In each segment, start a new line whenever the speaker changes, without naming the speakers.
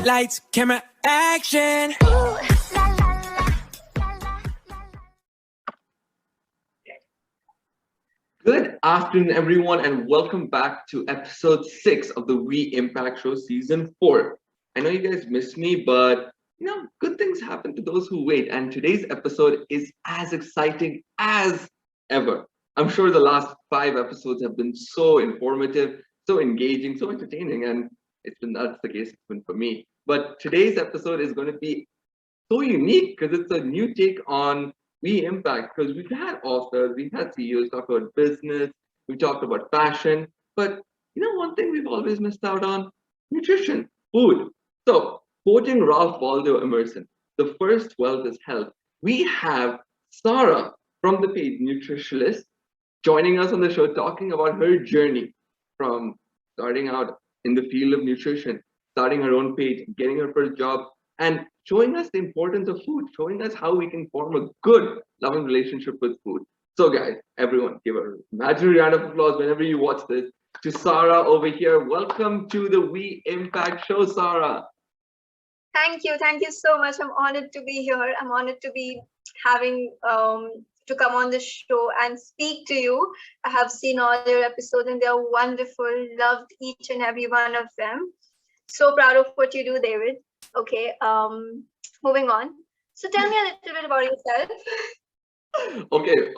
Lights, camera, action.
Good afternoon, everyone, and welcome back to episode 6 of the We Impact Show season 4. I know you guys missed me, but good things happen to those who wait. And today's episode is as exciting as ever. I'm sure the last 5 episodes have been so informative, so engaging, so entertaining, and that's the case it's been for me. But today's episode is going to be so unique because it's a new take on We Impact, because we've had authors, we've had CEOs talk about business, we talked about fashion, but one thing we've always missed out on: nutrition, food. So, quoting Ralph Waldo Emerson, the first wealth is health. We have Sarrah from the page Nutrilicious joining us on the show, talking about her journey from starting out in the field of nutrition, starting her own page, getting her first job, and showing us the importance of food, showing us how we can form a good, loving relationship with food. So guys, everyone, give an imaginary round of applause whenever you watch this to Sarrah over here. Welcome to the We Impact Show, Sarrah.
Thank you so much. I'm honored to be here. I'm honored to be having to come on this show and speak to you. I have seen all your episodes and they're wonderful. Loved each and every one of them. So proud of what you do, David. Okay, moving on. So tell me a little bit about yourself.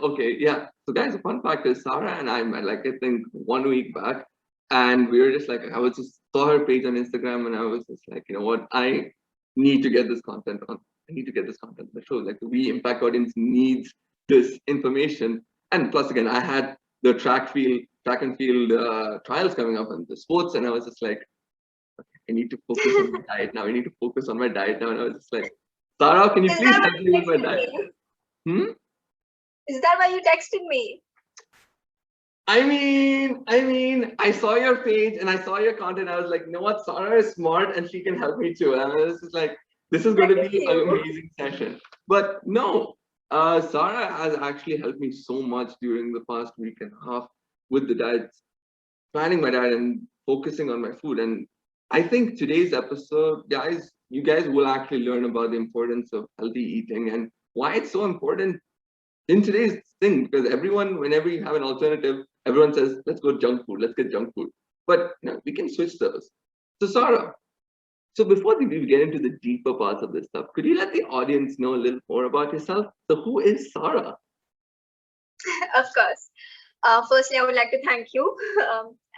Okay, yeah. So guys, the fun fact is Sarrah and I met I think 1 week back, and we were just I was just saw her page on Instagram and I was just you know what, I need to get this content on. I need to get this content on the show. The We Impact audience needs this information. And plus again, I had the track and field trials coming up in the sports, and I was just I need to focus on my diet now. I need to focus on my diet now. And I was just Sarrah, can you please help me with my diet?
Is that why you texted me?
I mean, I saw your page and I saw your content. I was you know what? Sarrah is smart and she can help me too. And I was just this is going to be an amazing session. But no, Sarrah has actually helped me so much during the past week and a half with the diets, planning my diet and focusing on my food. And I think today's episode, you guys will actually learn about the importance of healthy eating and why it's so important in today's thing. Because whenever you have an alternative, everyone says, let's go junk food, let's get junk food. But we can switch those. So Sarrah, before we get into the deeper parts of this stuff, could you let the audience know a little more about yourself? So who is Sarrah?
Of course. Firstly, I would like to thank you.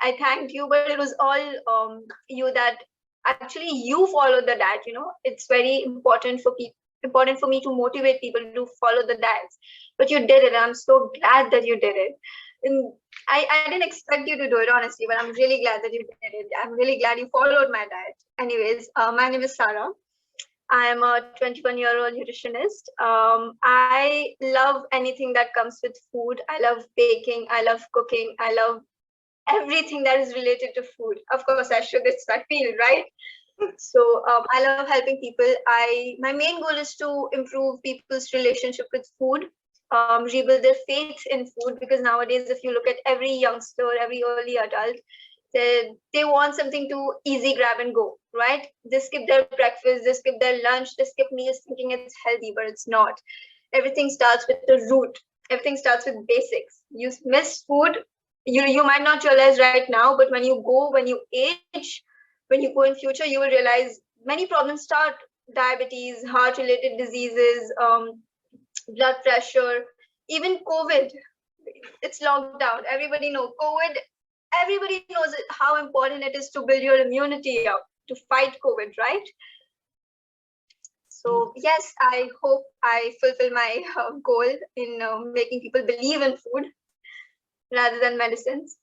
I thanked you, but it was all you that actually you followed the diet. It's very important for me to motivate people to follow the diets. But you did it. I'm so glad that you did it. And I didn't expect you to do it, honestly, but I'm really glad that you did it. I'm really glad you followed my diet. Anyways, my name is Sarrah. I am a 21-year-old nutritionist. I love anything that comes with food. I love baking. I love cooking. I love everything that is related to food. Of course, it's my field, right? So I love helping people. My main goal is to improve people's relationship with food, rebuild their faith in food, because nowadays, if you look at every youngster, every early adult, they want something to easy grab and go, right? They skip their breakfast, they skip their lunch, they skip meals thinking it's healthy, but it's not. Everything starts with the root. Everything starts with basics. You miss food, you might not realize right now, but when you age, when you go in future, you will realize many problems start: diabetes, heart-related diseases, blood pressure, even COVID. It's lockdown. Everybody knows COVID. Everybody knows how important it is to build your immunity up to fight COVID, right? So yes, I hope I fulfill my goal in making people believe in food rather than medicines.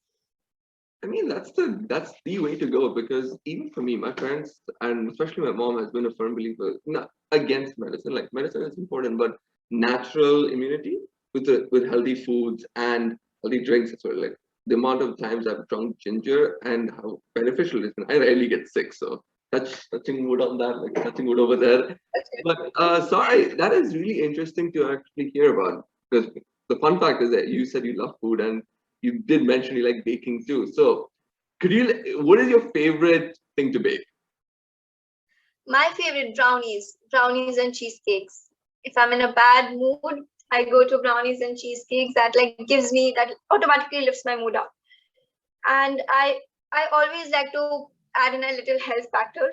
I mean, that's the way to go, because even for me, my parents, and especially my mom, has been a firm believer, not against medicine. Medicine is important, but natural immunity with healthy foods and healthy drinks as well. The amount of times I've drunk ginger and how beneficial it is. And I rarely get sick, so touching wood on that, touching wood over there. But sorry, that is really interesting to actually hear about, because the fun fact is that you said you love food and you did mention you like baking too. So what is your favorite thing to bake?
My favorite brownies and cheesecakes. If I'm in a bad mood, I go to brownies and cheesecakes. That like gives me that automatically lifts my mood up. And I always like to add in a little health factor,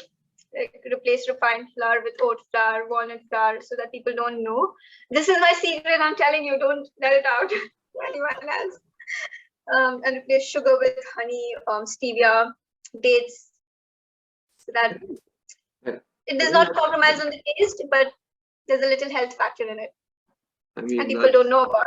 like replace refined flour with oat flour, walnut flour, so that people don't know. This is my secret. I'm telling you, don't let it out to anyone else. And replace sugar with honey, stevia, dates, so that
I
it
I
does
think
not
that's,
compromise on the taste, but there's a little health factor in it,
I
and
mean,
people don't know about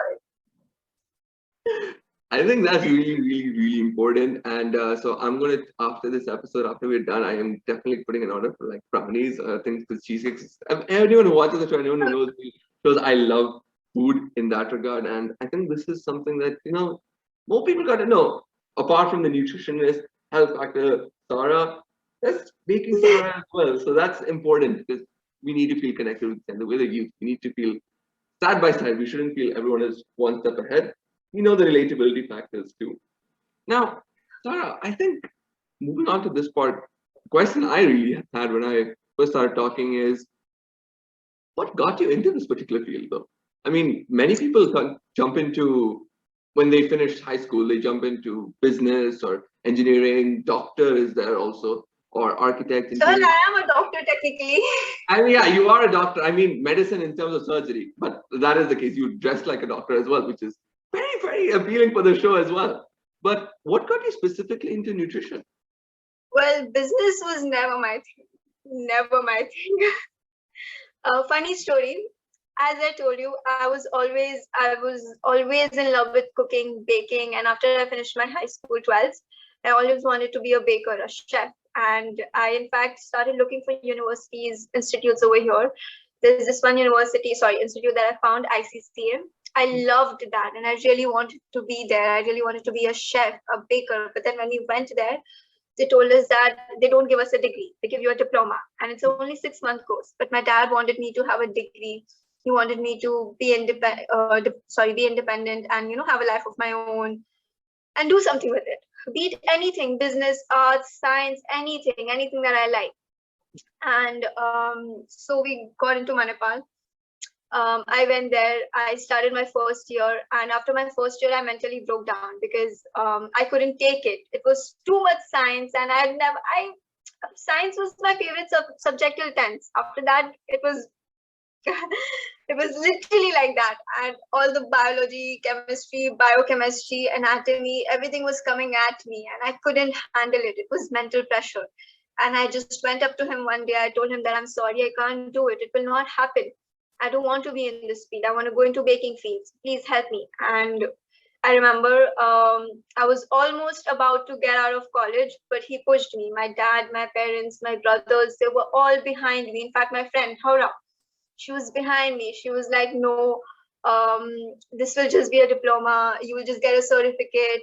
it.
I think that's really, really, really important. And so I'm gonna, after this episode, after we're done, I am definitely putting an order for like brownies, things with cheesecakes. Anyone who watches the show, anyone who knows me, knows I love food in that regard. And I think this is something that more people got to know. Apart from the nutritionist, health factor, Sarrah, there's baking Sarrah as well. So that's important because we need to feel connected with them. We're the youth. We need to feel side by side. We shouldn't feel everyone is one step ahead. We know the relatability factors too. Now, Sarah, I think moving on to this part, the question I really had when I first started talking is what got you into this particular field though? I mean, many people jump into when they finish high school, they jump into business or engineering, doctor is there also, or architect,
Well,
interior.
I am a doctor technically.
I mean, yeah, you are a doctor. I mean, medicine in terms of surgery, but that is the case. You dress like a doctor as well, which is very, very appealing for the show as well. But what got you specifically into nutrition?
Well, business was never my thing. Never my thing. Funny story. As I told you, I was always in love with cooking, baking, and after I finished my high school 12th, I always wanted to be a baker, a chef. And I, in fact, started looking for universities, institutes over here. There's this one institute that I found, ICCA. I loved that, and I really wanted to be there. I really wanted to be a chef, a baker. But then when we went there, they told us that they don't give us a degree, they give you a diploma, and it's only 6 month course. But my dad wanted me to have a degree. He wanted me to be independent, and have a life of my own and do something with it, be it anything, business, arts, science, anything that I like. And so we got into Manipal. I went there. I started my first year, and after my first year, I mentally broke down because I couldn't take it. It was too much science, and science was my favorite subject till 10th. After that, it was it was literally like that, and all the biology, chemistry, biochemistry, anatomy, everything was coming at me, and I couldn't handle it. It was mental pressure, and I just went up to him one day. I told him that I'm sorry, I can't do it. It will not happen. I don't want to be in this field. I want to go into baking fields. Please help me. And I remember I was almost about to get out of college, but he pushed me. My dad, my parents, my brothers, they were all behind me. In fact, my friend, Haura, she was behind me. She was like, no, this will just be a diploma. You will just get a certificate.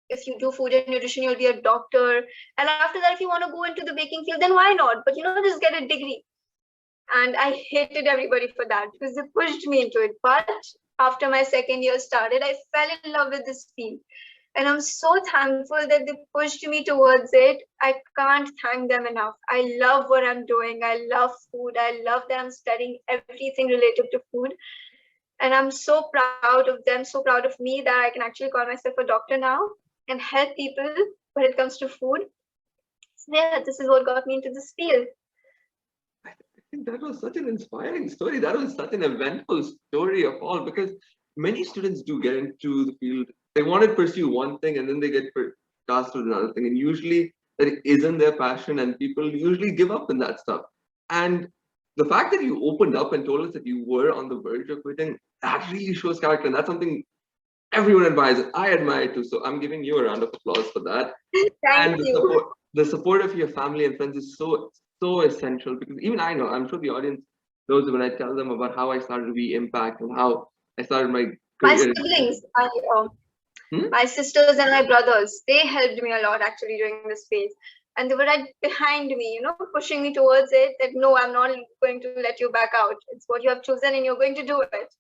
If you do food and nutrition, you'll be a doctor. And after that, if you want to go into the baking field, then why not? But just get a degree. And I hated everybody for that because they pushed me into it. But after my second year started, I fell in love with this field. And I'm so thankful that they pushed me towards it. I can't thank them enough. I love what I'm doing. I love food. I love that I'm studying everything related to food. And I'm so proud of them, so proud of me that I can actually call myself a doctor now and help people when it comes to food. So yeah, this is what got me into this field.
I think that was such an inspiring story. That was such an eventful story of all because many students do get into the field. They want to pursue one thing and then they get tasked with another thing. And usually that isn't their passion and people usually give up in that stuff. And the fact that you opened up and told us that you were on the verge of quitting, that really shows character. And that's something everyone admires. I admire too. So I'm giving you a round of applause for that.
Thank
And
you.
the support of your family and friends is so essential because even I know, I'm sure the audience knows when I tell them about how I started We Impact and how I started my
My
career.
siblings,
Hmm?
my sisters and my brothers, they helped me a lot actually during this phase. And they were right behind me, pushing me towards it, that no, I'm not going to let you back out. It's what you have chosen and you're going to do it.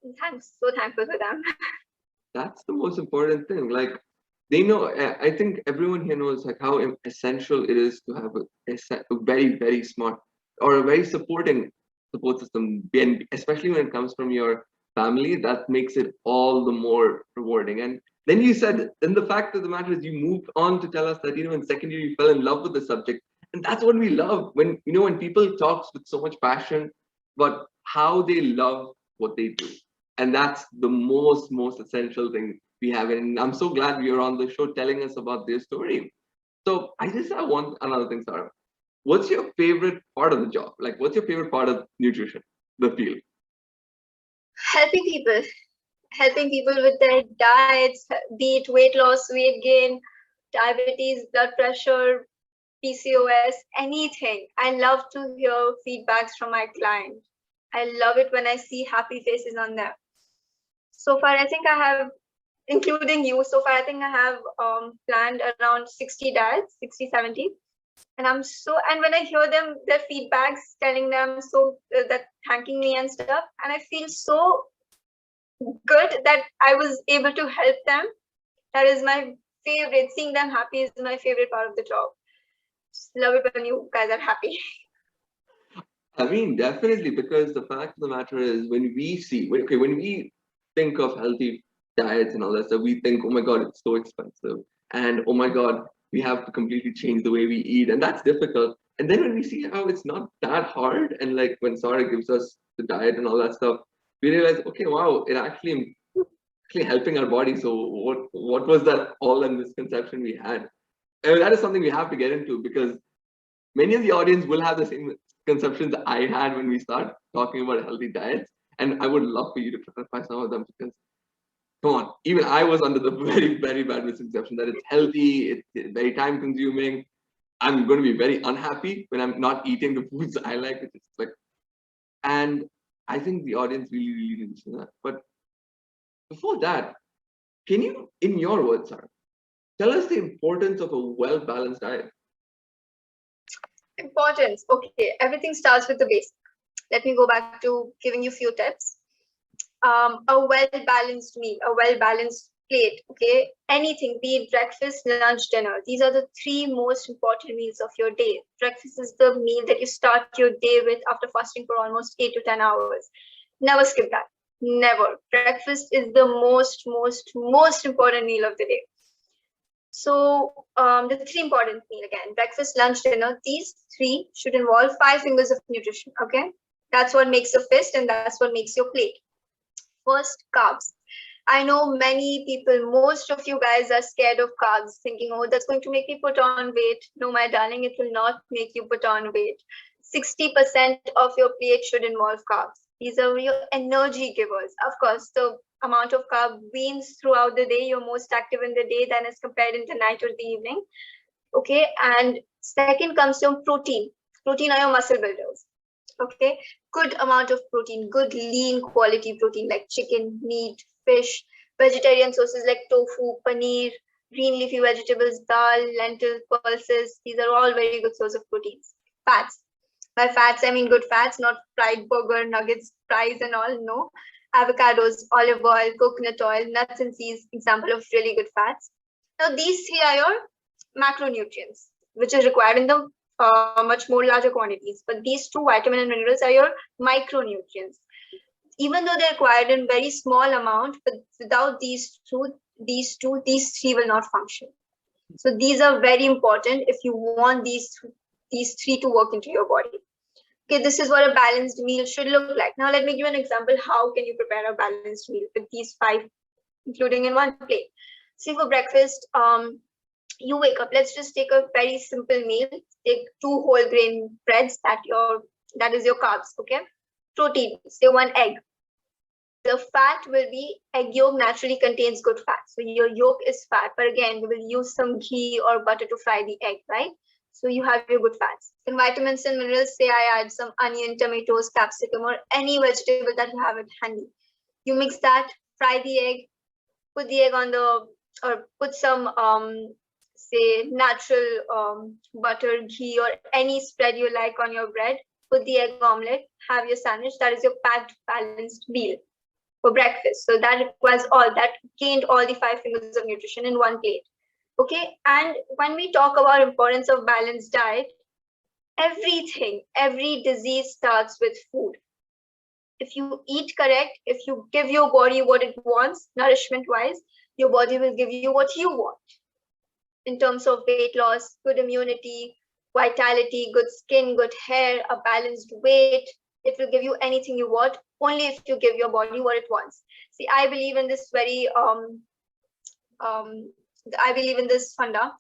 And thanks, so thankful for them.
That's the most important thing. Like they know, I think everyone here knows like how essential it is to have a very, very smart or a very supporting support system, and especially when it comes from your family, that makes it all the more rewarding. And then you said, and the fact of the matter is, you moved on to tell us that in second year you fell in love with the subject, and that's what we love when when people talk with so much passion about how they love what they do, and that's the most essential thing we have. And I'm so glad you're on the show telling us about their story. So I just have another thing, Sarrah. What's your favorite part of the job? Like, what's your favorite part of nutrition, the field?
Helping people. Helping people with their diets, be it weight loss, weight gain, diabetes, blood pressure, PCOS, anything. I love to hear feedbacks from my clients. I love it when I see happy faces on them. So far, I think I have, including you, so far I think I have planned around 60 diets, 60, 70. And and when I hear them, their feedbacks telling them that thanking me and stuff, and I feel so good that I was able to help them. That is my favorite. Seeing them happy is my favorite part of the job. Just love it when you guys are happy.
I mean, definitely, because the fact of the matter is, when we think of healthy diets and all that stuff, we think, oh my God, it's so expensive. And oh my God, we have to completely change the way we eat. And that's difficult. And then when we see how it's not that hard, and like when Sarrah gives us the diet and all that stuff, we realize, okay, wow, it actually helping our body. So what was that all a misconception we had? And that is something we have to get into, because many of the audience will have the same conceptions I had when we start talking about healthy diets. And I would love for you to clarify some of them, because come on, even I was under the very, very bad misconception that it's healthy, it's very time consuming. I'm going to be very unhappy when I'm not eating the foods I like, which is like, and I think the audience really, really needs to know that. But before that, can you, in your words, Sarrah, tell us the importance of a well-balanced diet?
Importance. Okay, everything starts with the basic. Let me go back to giving you a few tips. A well-balanced meal, a well-balanced plate, okay? Anything, be it breakfast, lunch, dinner. These are the three most important meals of your day. Breakfast is the meal that you start your day with after fasting for almost 8 to 10 hours. Never skip that. Never. Breakfast is the most important meal of the day. So the three important meal again, breakfast, lunch, dinner, these three should involve 5 fingers of nutrition, okay? That's what makes a fist, and that's what makes your plate. First, carbs. I know many people, most of you guys are scared of carbs, thinking, oh, that's going to make me put on weight. No, my darling, it will not make you put on weight. 60% of your plate should involve carbs. These are your energy givers. Of course, the amount of carb wanes throughout the day. You're most active in the day than as compared in the night or the evening. Okay, and second comes to protein. Protein are your muscle builders. Okay, good amount of protein, good lean quality protein like chicken, meat, fish, vegetarian sources like tofu, paneer, green leafy vegetables, dal, lentils, pulses. These are all very good source of proteins. Fats. By fats, I mean good fats, not fried burger, nuggets, fries and all. No. Avocados, olive oil, coconut oil, nuts and seeds, example of really good fats. Now, these three are your macronutrients, which is required in the much more larger quantities. But these two vitamins and minerals are your micronutrients. Even though they're required in very small amount, but without these three will not function. So these are very important if you want these three to work into your body. Okay, this is what a balanced meal should look like. Now, let me give you an example. How can you prepare a balanced meal with these 5, including in one plate? See, for breakfast, you wake up. Let's just take a very simple meal. Take 2 whole grain breads. That is your carbs. Okay. Protein. Say 1 egg. The fat will be egg yolk. Naturally contains good fat. So your yolk is fat. But again, we will use some ghee or butter to fry the egg, right? So you have your good fats. In vitamins and minerals, say I add some onion, tomatoes, capsicum, or any vegetable that you have it handy. You mix that, fry the egg, put the egg on or put some say natural butter, ghee, or any spread you like on your bread. Put the egg omelette, have your sandwich. That is your packed, balanced meal for breakfast. So that requires that gained all the 5 fingers of nutrition in one plate. Okay, and when we talk about importance of balanced diet, every disease starts with food. If you eat correct, if you give your body what it wants, nourishment wise, your body will give you what you want in terms of weight loss, good immunity, vitality, good skin, good hair, a balanced weight. It will give you anything you want, only if you give your body what it wants. See, I believe in this um, I believe in this funda.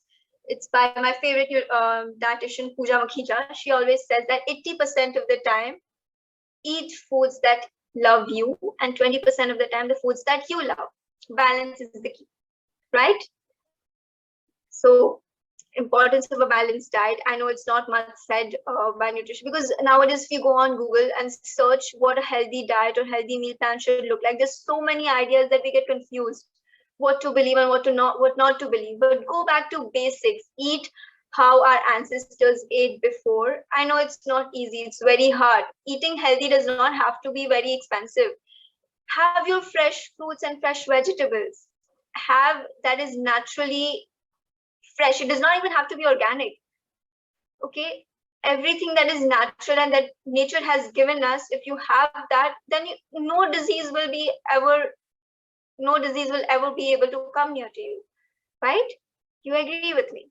It's by my favorite dietitian, Pooja Makhija. She always says that 80% of the time, eat foods that love you, and 20% of the time, the foods that you love. Balance is the key, right? So, importance of a balanced diet. I know it's not much said by nutrition, because nowadays if you go on Google and search what a healthy diet or healthy meal plan should look like, there's so many ideas that we get confused what to believe and what not to believe. But go back to basics. Eat how our ancestors ate before. I know it's not easy, it's very hard. Eating healthy does not have to be very expensive. Have your fresh fruits and fresh vegetables. Have that is naturally fresh. It does not even have to be organic. Okay, everything that is natural and that nature has given us, if you have that, then no disease will ever be able to come near to you, right? You agree with me?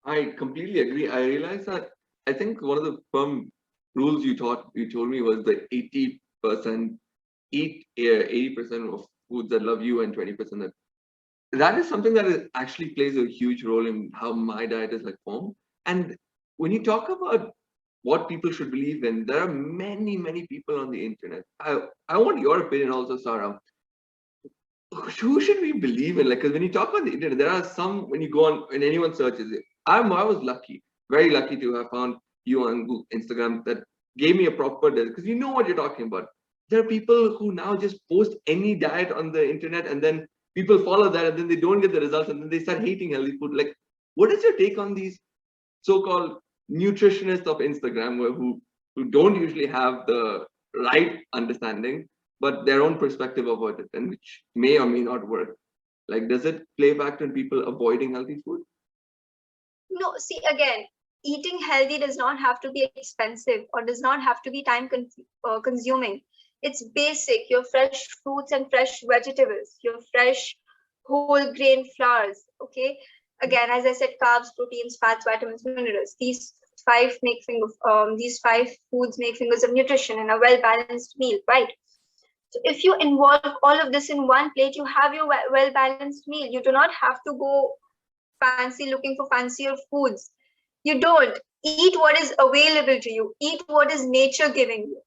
I completely agree. I realized that I think one of the firm rules you told me was the 80% eat 80% of foods that love you and 20% that is something that actually plays a huge role in how my diet is like formed. And when you talk about what people should believe in, there are many people on the internet. I want your opinion also, Sarrah. Who should we believe in? Like, because when you talk on the internet, there are some, when you go on, when anyone searches it, I was lucky, very lucky to have found you on Google, Instagram that gave me a proper, because you know what you're talking about. There are people who now just post any diet on the internet, and then people follow that, and then they don't get the results, and then they start hating healthy food. Like, what is your take on these so-called nutritionists of Instagram who don't usually have the right understanding, but their own perspective about it, and which may or may not work? Like, does it play back on people avoiding healthy food?
No, see, again, eating healthy does not have to be expensive or does not have to be time consuming. It's basic, your fresh fruits and fresh vegetables, your fresh whole grain flours. Okay, again, as I said, carbs, proteins, fats, vitamins, minerals. These five foods make fingers of nutrition in a well balanced meal, right? So if you involve all of this in one plate, you have your well balanced meal. You do not have to go fancy looking for fancier foods. You don't. Eat what is available to you. Eat what is nature giving you.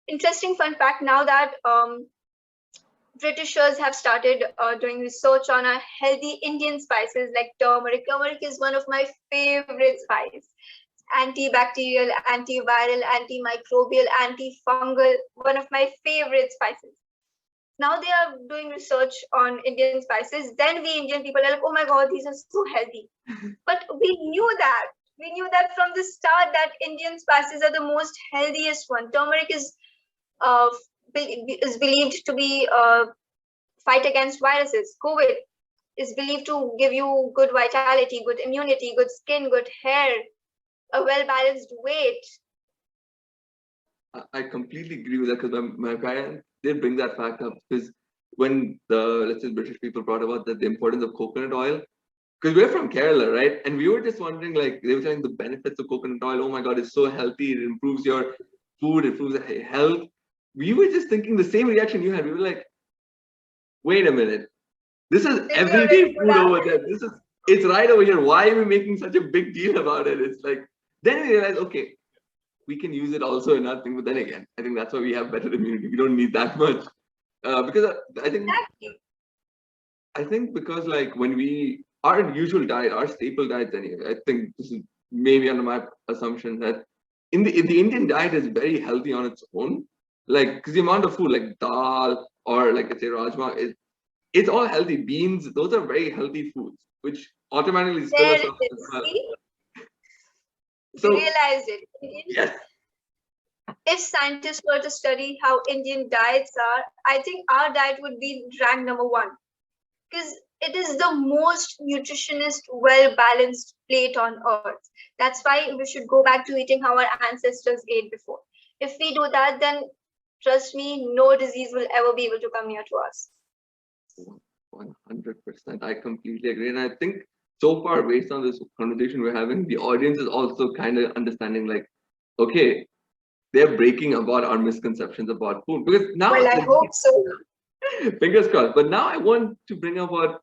Interesting fun fact, now that Britishers have started doing research on a healthy Indian spices like turmeric. Turmeric is one of my favorite spices. Antibacterial, antiviral, antimicrobial, antifungal, one of my favorite spices. Now they are doing research on Indian spices. Then we Indian people are like, oh my God, these are so healthy. But we knew that. We knew that from the start that Indian spices are the most healthiest one. Turmeric is believed to be fight against viruses. COVID is believed to give you good vitality, good immunity, good skin, good hair, a well-balanced weight.
I completely agree with that, because my parents did bring that fact up, because when the, let's say, British people brought about the importance of coconut oil, because we're from Kerala, right? And we were just wondering, like, they were telling the benefits of coconut oil. Oh my God, it's so healthy. It improves your food, it improves health. We were just thinking the same reaction you had. We were like, wait a minute. This is everyday food over there. It's right over here. Why are we making such a big deal about it? It's like, then we realized, okay, we can use it also in nothing. But then again, I think that's why we have better immunity. We don't need that much. Because I think because, like, when our usual diet, our staple diets anyway, I think this is maybe under my assumption that the Indian diet is very healthy on its own. Like, because the amount of food like dal or, like, let's say, rajma, it's all healthy. Beans, those are very healthy foods, which automatically fill us up as well.
So, you realized it.
Yes.
If scientists were to study how Indian diets are, I think our diet would be rank number one. Because it is the most nutritionist, well-balanced plate on earth. That's why we should go back to eating how our ancestors ate before. If we do that, then trust me, no disease will ever be able to come near to us.
100%. I completely agree. And I think so far, based on this conversation we're having, the audience is also kind of understanding like, okay, they're breaking about our misconceptions about food. Because now,
Well, I hope so.
fingers crossed. But now I want to bring about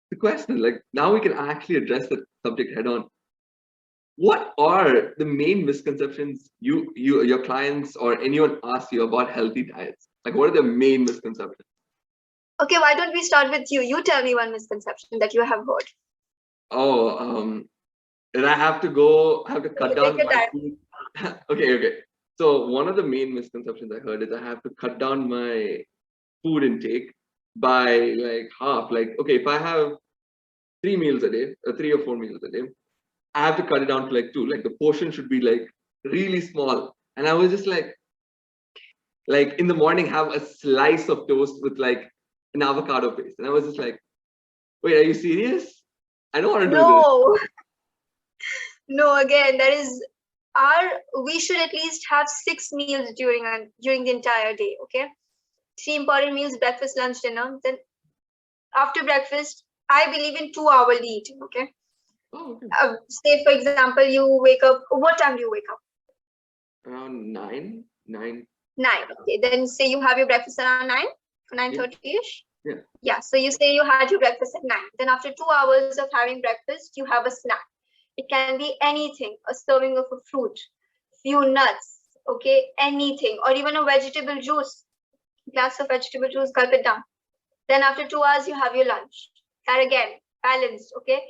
the question. Like now we can actually address the subject head on. What are the main misconceptions your clients or anyone asks you about healthy diets? Like what are the main misconceptions?
Okay, why don't we start with you? You tell me one misconception that you have heard.
Oh, and I have to cut down
Take your
my
time.
food. Okay. So one of the main misconceptions I heard is I have to cut down my food intake by like half. Like, okay, if I have 3 meals a day, 3 or 4 meals a day, I have to cut it down to like 2. Like the portion should be like really small. And I was just like in the morning, have a slice of toast with like an avocado paste. And I was just like, wait, are you serious? I don't want to do this.
No, no, again, that is we should at least have 6 meals during the entire day, okay? 3 important meals: breakfast, lunch, dinner. Then after breakfast, I believe in 2 hourly eating, okay?
Oh, okay.
Say, for example, you wake up, what time do you wake up?
Around 9.
9. Okay, then say you have your breakfast around 9, 9:30ish.
Yeah.
Yeah, so you say you had your breakfast at 9. Then after 2 hours of having breakfast, you have a snack. It can be anything, a serving of a fruit, few nuts, okay, anything, or even a vegetable juice, glass of vegetable juice, gulp it down. Then after 2 hours, you have your lunch. That again, balanced, okay.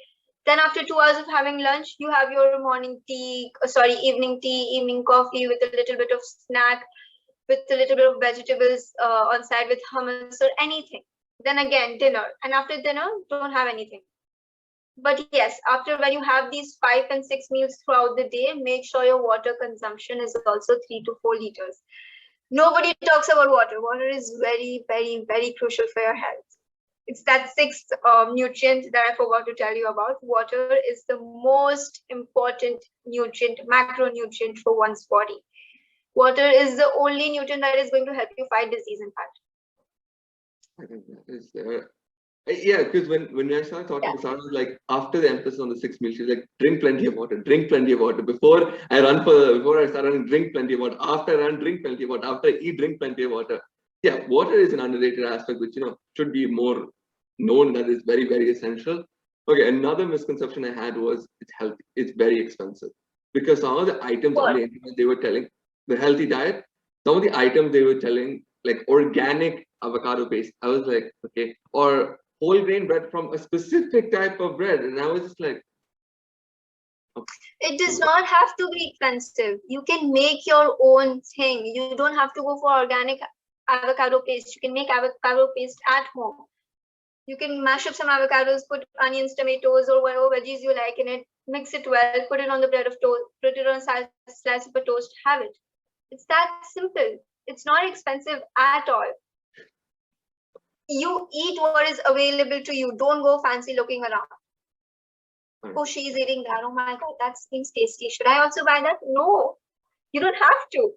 Then after 2 hours of having lunch, you have your evening tea, evening coffee with a little bit of snack, with a little bit of vegetables on side with hummus or anything. Then again, dinner. And after dinner, don't have anything. But yes, after when you have these 5 and 6 meals throughout the day, make sure your water consumption is also 3 to 4 liters. Nobody talks about water. Water is very, very, very crucial for your health. It's that 6th nutrient that I forgot to tell you about. Water is the most important nutrient, macronutrient for one's body. Water is the only nutrient that is going to help you fight disease, in fact.
I think that is yeah, because when I started talking to Sarrah, was like after the emphasis on the 6 meals, she's like, drink plenty of water, drink plenty of water. Before I start running, drink plenty of water. After I run, drink plenty of water. After I eat, drink plenty of water. Yeah, water is an underrated aspect, which should be more known, that is very, very essential. Okay, another misconception I had was it's healthy. It's very expensive. Because some of the items on the internet they were telling, the healthy diet, some of the items they were telling, like organic avocado paste. I was like, okay, or whole grain bread from a specific type of bread. And I was just like, okay.
It does not have to be expensive. You can make your own thing. You don't have to go for organic avocado paste. You can make avocado paste at home. You can mash up some avocados, put onions, tomatoes, or whatever veggies you like in it, mix it well, put it on the bread of toast, put it on a slice of a toast, have it. It's that simple. It's not expensive at all. You eat what is available to you. Don't go fancy looking around. Oh, she's eating that. Oh my God, that seems tasty. Should I also buy that? No, you don't have to.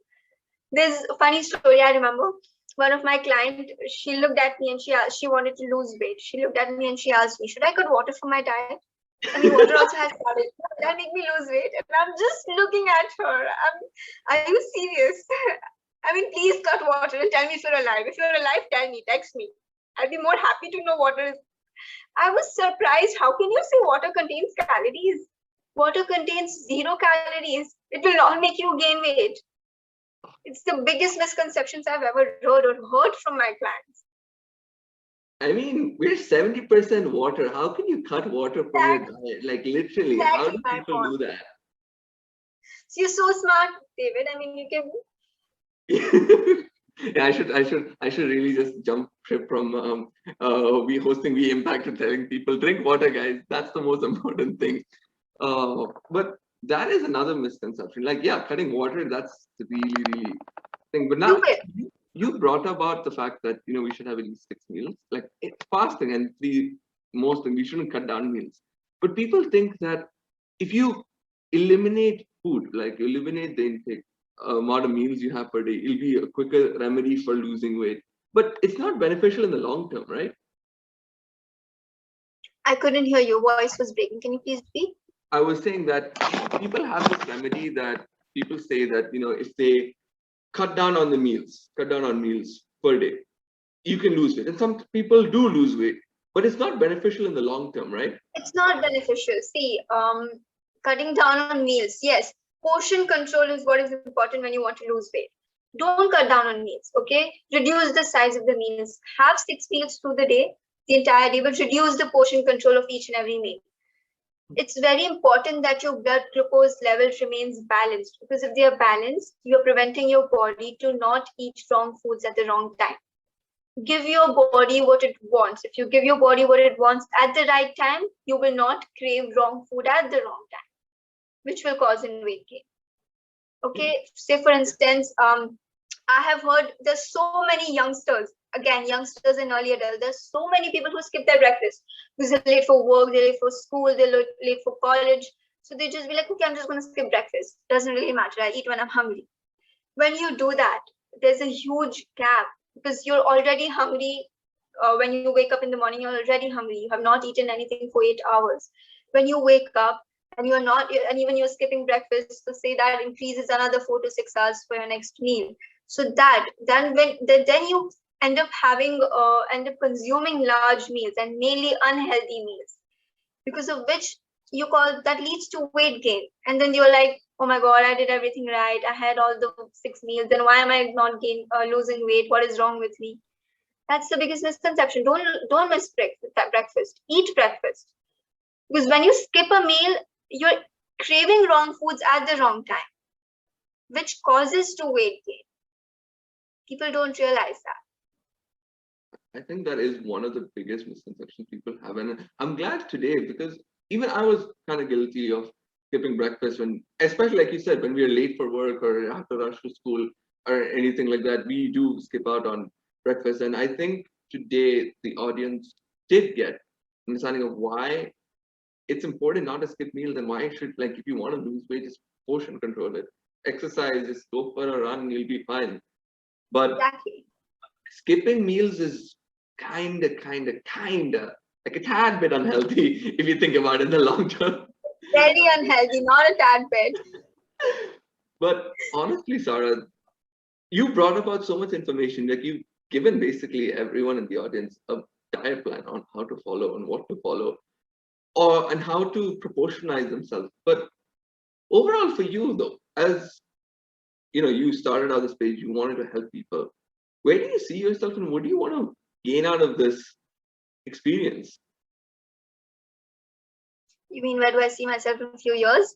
There's a funny story I remember. One of my clients, she looked at me and she wanted to lose weight. She looked at me and she asked me, should I cut water for my diet? I mean, water also has calories. That make me lose weight. And I'm just looking at her. Are you serious? I mean, please cut water and tell me if you're alive. If you're alive, tell me, text me. I'd be more happy to know water is. I was surprised. How can you say water contains calories? Water contains 0 calories. It will not make you gain weight. It's the biggest misconceptions I've ever heard from my clients.
I mean, we're 70% water. How can you cut water from your diet? Like literally, how do people do that?
So you're so smart, David. I mean, you can.
Yeah, I should really just jump ship from we hosting We Impact to telling people drink water, guys. That's the most important thing. But that is another misconception. Like, yeah, cutting water, that's really thing. But now you brought about the fact that we should have at least 6 meals. Like it's fasting, and most thing, we shouldn't cut down meals. But people think that if you eliminate food, like eliminate the intake amount of meals you have per day, it'll be a quicker remedy for losing weight. But it's not beneficial in the long term, right?
I couldn't hear you. Voice was breaking. Can you please repeat?
I was saying that people have this remedy that people say that, if they cut down on meals per day, you can lose weight. And some people do lose weight, but it's not beneficial in the long term, right?
It's not beneficial. See, cutting down on meals, yes. Portion control is what is important when you want to lose weight. Don't cut down on meals, okay? Reduce the size of the meals. Have 6 meals through the day, the entire day, but reduce the portion control of each and every meal. It's very important that your blood glucose level remains balanced, because if they are balanced, you're preventing your body to not eat wrong foods at the wrong time. Give your body what it wants. If you give your body what it wants at the right time, you will not crave wrong food at the wrong time, which will cause in weight gain. Okay, say for instance, I have heard there's so many youngsters, again, youngsters and early adults, there's so many people who skip their breakfast because they're late for work, they're late for school, they're late for college. So they just be like, okay, I'm just going to skip breakfast. Doesn't really matter. I eat when I'm hungry. When you do that, there's a huge gap, because you're already hungry. When you wake up in the morning, you're already hungry. You have not eaten anything for 8 hours. When you wake up and you're not, and even you're skipping breakfast, so say that increases another 4 to 6 hours for your next meal. So that then you end up consuming large meals, and mainly unhealthy meals, because of which that leads to weight gain. And then you're like, oh my god, I did everything right, I had all the 6 meals, then why am I not losing weight? What is wrong with me? That's the biggest misconception. Don't miss breakfast. Eat breakfast, because when you skip a meal, you're craving wrong foods at the wrong time, which causes to weight gain. People don't realize that.
I think that is one of the biggest misconceptions people have, and I'm glad today, because even I was kind of guilty of skipping breakfast especially like you said, when we are late for work or have to rush to school or anything like that, we do skip out on breakfast. And I think today the audience did get understanding of why it's important not to skip meals, and why if you want to lose weight, just portion control it. Exercise, just go for a run, you'll be fine. But
exactly.
Skipping meals is kind of like a tad bit unhealthy if you think about it in the long term.
Very unhealthy, not a tad bit.
But honestly, Sarrah, you brought about so much information. Like, you've given basically everyone in the audience a diet plan on how to follow and what to follow, and how to proportionize themselves. But overall, for you though, as you started out this page, you wanted to help people. Where do you see yourself, and what do you want to gain out of this experience?
You mean, where do I see myself in a few years?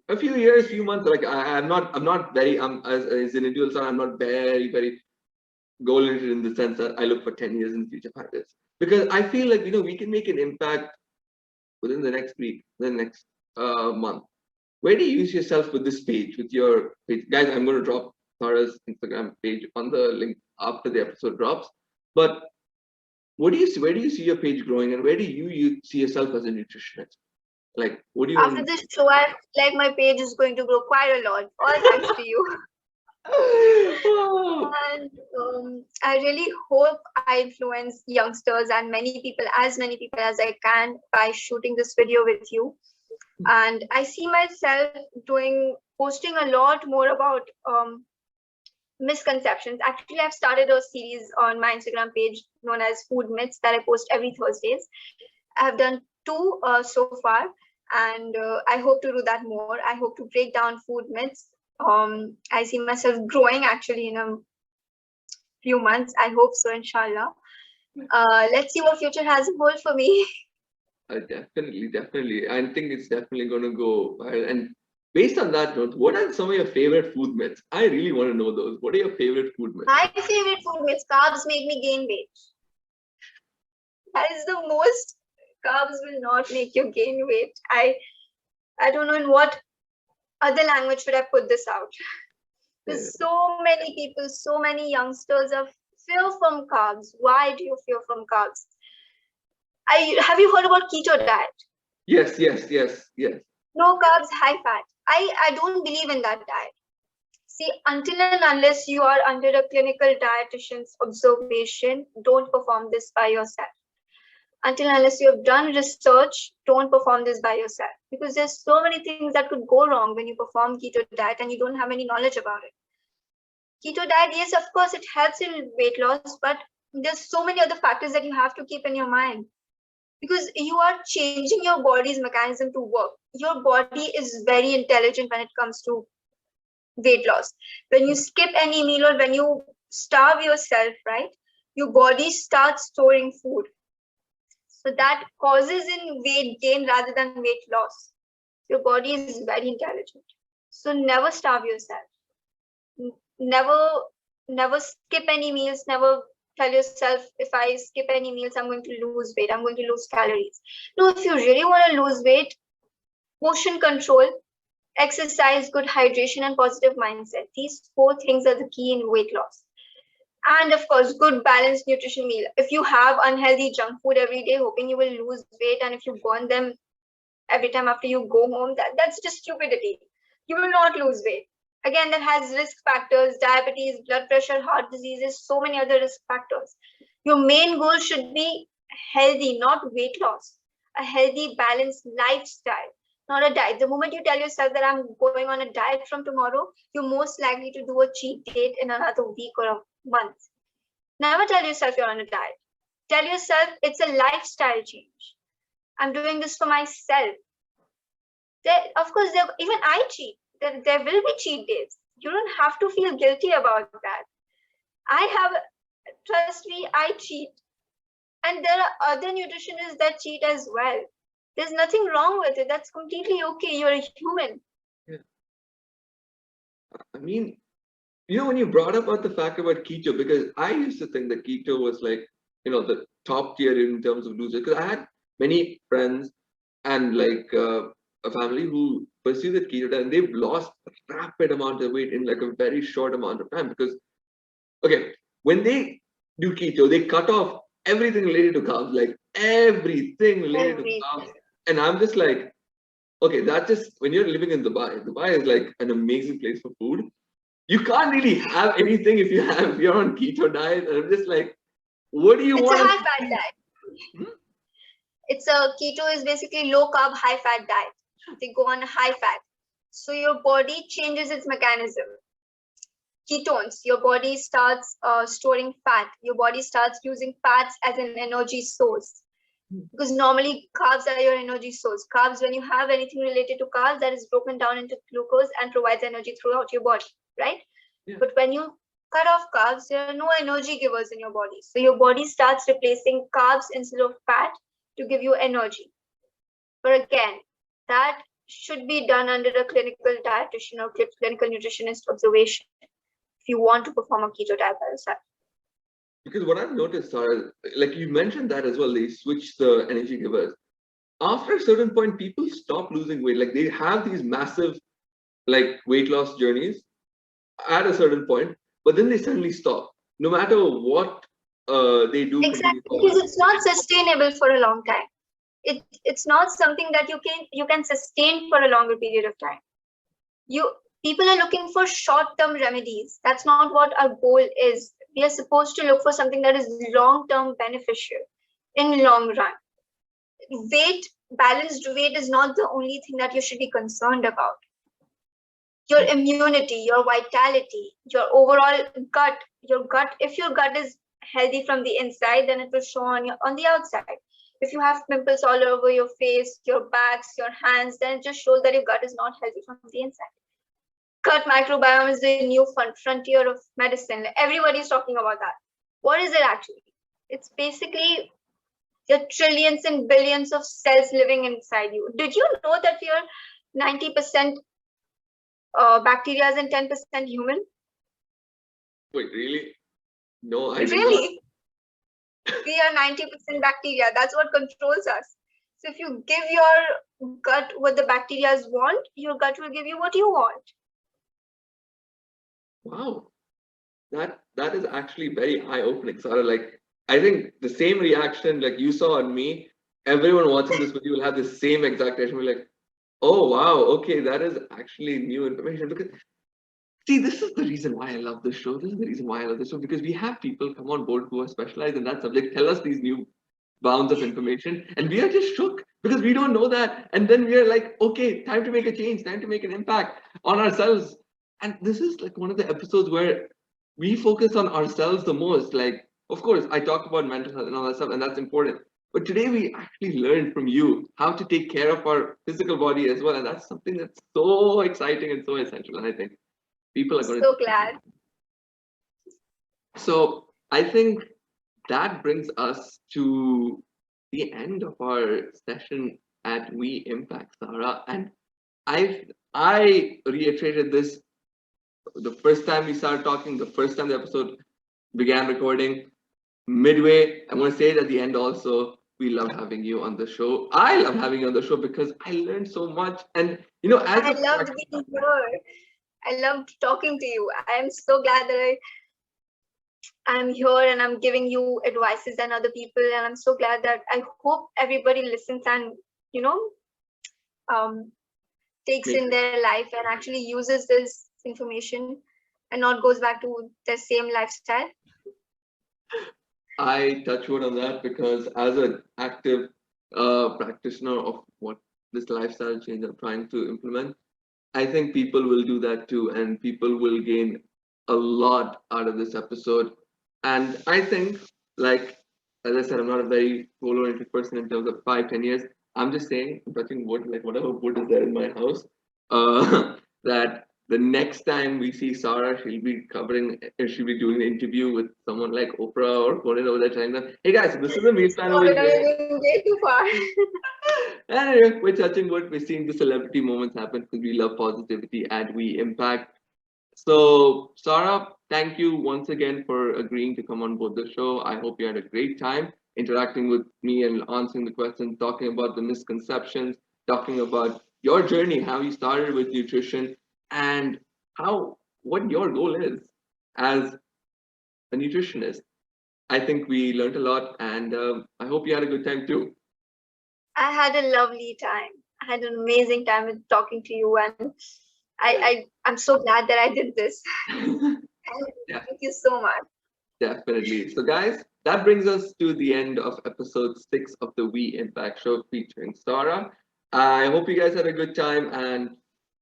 A few years, few months. Like, I'm not very as an individual, so I'm not very goal oriented in the sense that I look for 10 years in the future, 5 years, because I feel like we can make an impact within the next week, the next month. Where do you use yourself with this page, with your page? Guys, I'm going to drop Sarrah's Instagram page on the link after the episode drops. But where do you see your page growing, and where do you see yourself as a nutritionist? Like, what do you
After this show, I like my page is going to grow quite a lot. All thanks to you. And I really hope I influence youngsters and as many people as I can, by shooting this video with you. And I see myself posting a lot more about misconceptions. Actually, I've started a series on my Instagram page known as Food Myths that I post every Thursdays. I've done 2 so far, and I hope to do that more. I hope to break down food myths. I see myself growing actually in a few months. I hope so, inshallah. Let's see what future has in hold for me.
Definitely. I think it's definitely going to go well. And based on that note, what are some of your favorite food myths? I really want to know those. What are your favorite food myths?
My favorite food myths: carbs make me gain weight. That is the most. Carbs will not make you gain weight. I don't know in what other language should I put this out. There's so many people, so many youngsters fear from carbs. Why do you fear from carbs? Have you heard about keto diet?
Yes.
No carbs, high fat. I don't believe in that diet. See, until and unless you are under a clinical dietitian's observation, don't perform this by yourself. Until and unless you have done research, don't perform this by yourself. Because there's so many things that could go wrong when you perform keto diet and you don't have any knowledge about it. Keto diet, yes, of course, it helps in weight loss, but there's so many other factors that you have to keep in your mind. Because you are changing your body's mechanism to work. Your body is very intelligent when it comes to weight loss. When you skip any meal or when you starve yourself, right, your body starts storing food. So that causes in weight gain rather than weight loss. Your body is very intelligent. So never starve yourself. Never skip any meals. Never tell yourself, if I skip any meals, I'm going to lose weight. I'm going to lose calories. No, if you really want to lose weight, portion control, exercise, good hydration, and positive mindset. These four things are the key in weight loss. And of course, good balanced nutrition meal. If you have unhealthy junk food every day, hoping you will lose weight, and if you burn them every time after you go home, that's just stupidity. You will not lose weight. Again, that has risk factors, diabetes, blood pressure, heart diseases, so many other risk factors. Your main goal should be healthy, not weight loss. A healthy, balanced lifestyle, not a diet. The moment you tell yourself that I'm going on a diet from tomorrow, you're most likely to do a cheat date in another week or a month. Never tell yourself you're on a diet. Tell yourself it's a lifestyle change. I'm doing this for myself. Of course, even I cheat. There will be cheat days. You don't have to feel guilty about that. Trust me, I cheat. And there are other nutritionists that cheat as well. There's nothing wrong with it. That's completely okay. You're a human.
Yeah. I mean, when you brought up about the fact about keto, because I used to think that keto was like, the top tier in terms of losing. Because I had many friends and like a family who pursue the keto diet, and they've lost a rapid amount of weight in like a very short amount of time. Because, okay, when they do keto, they cut off everything related to carbs, like everything related to carbs. And I'm just like, okay, that's just when you're living in Dubai. Dubai is like an amazing place for food. You can't really have anything if you're on keto diet. And I'm just like, what do you want?
It's a high fat diet. Keto is basically low carb, high fat diet. They go on a high fat. So your body changes its mechanism. Ketones, your body starts storing fat. Your body starts using fats as an energy source. Because normally carbs are your energy source. Carbs, when you have anything related to carbs, that is broken down into glucose and provides energy throughout your body, right?
Yeah.
But when you cut off carbs, there are no energy givers in your body. So your body starts replacing carbs instead of fat to give you energy. But again, that should be done under a clinical dietitian or clinical nutritionist observation if you want to perform a keto diet by yourself.
Because what I've noticed, Sarrah, like you mentioned that as well, they switch the energy givers. After a certain point, people stop losing weight. Like they have these massive like weight loss journeys at a certain point, but then they suddenly stop, no matter what they do.
Exactly, because it's not sustainable for a long time. It's not something that you can sustain for a longer period of time. People are looking for short-term remedies. That's not what our goal is. We are supposed to look for something that is long-term beneficial in long run. Balanced weight is not the only thing that you should be concerned about. Your immunity, your vitality, your overall gut, if your gut is healthy from the inside, then it will show on the outside. If you have pimples all over your face, your backs, your hands, then it just shows that your gut is not healthy from the inside. Gut microbiome is the new frontier of medicine. Everybody's talking about that. What is it actually? It's basically the trillions and billions of cells living inside you. Did you know that we are 90% bacteria and 10% human?
Wait, really? No, I
really? We are 90% bacteria. That's what controls us. So if you give your gut what the bacteria want, your gut will give you what you want.
Wow, that is actually very eye-opening, Sarrah. Like I think the same reaction like you saw on me everyone watching this video will have the same exact reaction. We're like, oh wow, okay, that is actually new information. Because see, this is the reason why I love this show. This is the reason why I love this show, because we have people come on board who are specialized in that subject, tell us these new bounds of information, and we are just shook because we don't know that. And then we are like, okay, time to make a change, time to make an impact on ourselves. And this is like one of the episodes where we focus on ourselves the most. Like, of course, I talk about mental health and all that stuff, and that's important. But today we actually learned from you how to take care of our physical body as well. And that's something that's so exciting and so essential. And I think people are going to.
So glad.
So I think that brings us to the end of our session at We Impact, Sarrah. And I reiterated this the first time we started talking, the first time the episode began recording, midway. I'm going to say it at the end also. We love having you on the show. I love having you on the show because I learned so much. And you know, as
I loved being here. I loved talking to you. I am so glad that I'm here and I'm giving you advices and other people. And I'm so glad that I hope everybody listens and, you know, takes in their life and actually uses this information and not goes back to the same lifestyle.
I touch wood on that because as an active practitioner of what this lifestyle change I'm trying to implement, I think people will do that too, and people will gain a lot out of this episode. And I think, like as I said, I'm not a very goal-oriented person in terms of 5-10 years. I'm just saying, I'm touching wood, like whatever wood is there in my house, that the next time we see Sarrah, she'll be doing an interview with someone like Oprah or Conan over there telling them, hey guys, this is a meal plan over here.
Way too far.
Anyway, we're touching wood. We're seeing the celebrity moments happen because we love positivity and we impact. So, Sarrah, thank you once again for agreeing to come on board the show. I hope you had a great time interacting with me and answering the questions, talking about the misconceptions, talking about your journey, how you started with nutrition, and what your goal is as a nutritionist. I think we learned a lot, and I hope you had a good time too.
I had a lovely time. I had an amazing time with talking to you, and I'm so glad that I did this.
Yeah.
Thank you so much.
Definitely. So, guys, that brings us to the end of episode 6 of the We Impact Show featuring Sarrah. I hope you guys had a good time and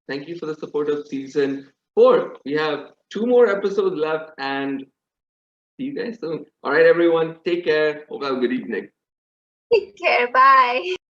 thank you for the support of season 4. We have 2 more episodes left and see you guys soon. All right, everyone, take care. Hope you have a good evening.
Take care. Bye.